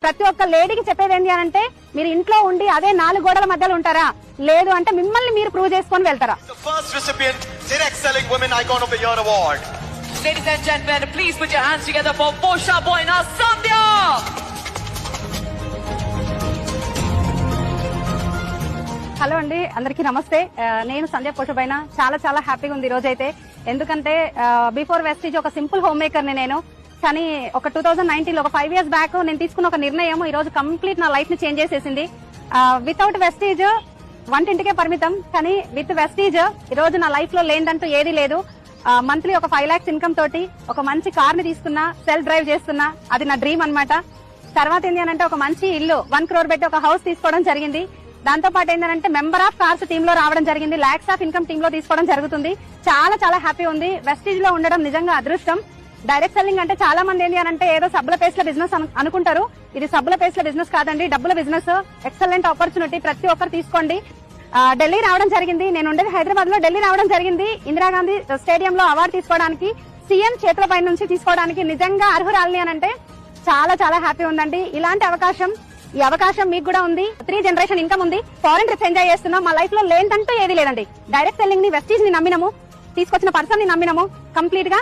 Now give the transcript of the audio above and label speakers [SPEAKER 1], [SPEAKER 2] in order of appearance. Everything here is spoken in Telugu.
[SPEAKER 1] ప్రతి ఒక్క లేడీకి చెప్పేది ఏంటి అంటే మీరు ఇంట్లో ఉండి అదే 4 గోడల మధ్యలో ఉంటారా, లేదు అంటే మిమ్మల్ని మీరు ప్రూవ్ చేసుకొని వెళ్తారా.
[SPEAKER 2] First recipient, Direct Selling Women Icon of the Year Award.
[SPEAKER 3] Ladies and gentlemen, please put your hands together for Posha Boyna Sandhya.
[SPEAKER 1] Hello అండి, అందరికీ నమస్తే. నేను సంధ్య పోషబైన. చాలా హ్యాపీగా ఉంది ఈ రోజు అయితే. ఎందుకంటే బిఫోర్ వెస్టీజ్ ఒక సింపుల్ హోమ్ మేకర్ ని నేను, కానీ ఒక 2019 లో ఒక 5 years బ్యాక్ నేను తీసుకున్న ఒక నిర్ణయం ఈ రోజు కంప్లీట్ నా లైఫ్ ని చేంజ్ చేసేసింది. వితౌట్ వెస్టీజ్ వంటింటికే పరిమితం, కానీ విత్ వెస్టీజ్ ఈ రోజు నా లైఫ్ లో లేదంటూ ఏది లేదు. మంత్లీ ఒక 5 lakhs ఇన్కమ్ తోటి ఒక మంచి కార్ ని తీసుకున్నా, సెల్ఫ్ డ్రైవ్ చేస్తున్నా. అది నా డ్రీమ్ అన్నమాట. తర్వాత ఏంటి అంటే ఒక మంచి ఇల్లు 1 crore పెట్టి ఒక హౌస్ తీసుకోవడం జరిగింది. దాంతో పాటు ఏంటంటే మెంబర్ ఆఫ్ కార్స్ టీమ్ లో రావడం జరిగింది. లాక్స్ ఆఫ్ ఇన్కమ్ టీమ్ లో తీసుకోవడం జరుగుతుంది. చాలా హ్యాపీ ఉంది. వెస్టీజ్ లో ఉండడం నిజంగా అదృష్టం. డైరెక్ట్ సెల్లింగ్ అంటే చాలా మంది ఏంటి అంటే ఏదో సబ్బుల పేస్ల బిజినెస్ అనుకుంటారు. ఇది సబ్బుల పేస్ల బిజినెస్ కాదండి, డబ్బుల బిజినెస్. ఎక్సలెంట్ ఆపర్చునిటీ, ప్రతి ఒక్కరు తీసుకోండి. ఢిల్లీ రావడం జరిగింది. నేను ఉండేది హైదరాబాద్ లో. ఢిల్లీ రావడం జరిగింది ఇందిరాగాంధీ స్టేడియం లో అవార్డు తీసుకోవడానికి, సీఎం చేతుల పై నుంచి తీసుకోవడానికి. నిజంగా అర్హురాలిని అని అంటే చాలా హ్యాపీ ఉందండి. ఇలాంటి ఈ అవకాశం మీకు కూడా ఉంది. 3 generation ఇన్కమ్ ఉంది. ఫారెన్ ట్రిప్స్ ఎంజాయ్ చేస్తున్నాం. మా లైఫ్ లో లేదంటూ ఏది లేదండి. డైరెక్ట్ సెల్లింగ్ ని, వెస్టీజ్ ని నమ్మినము, తీసుకొచ్చిన పర్సన్ ని నమ్మినము కంప్లీట్ గా.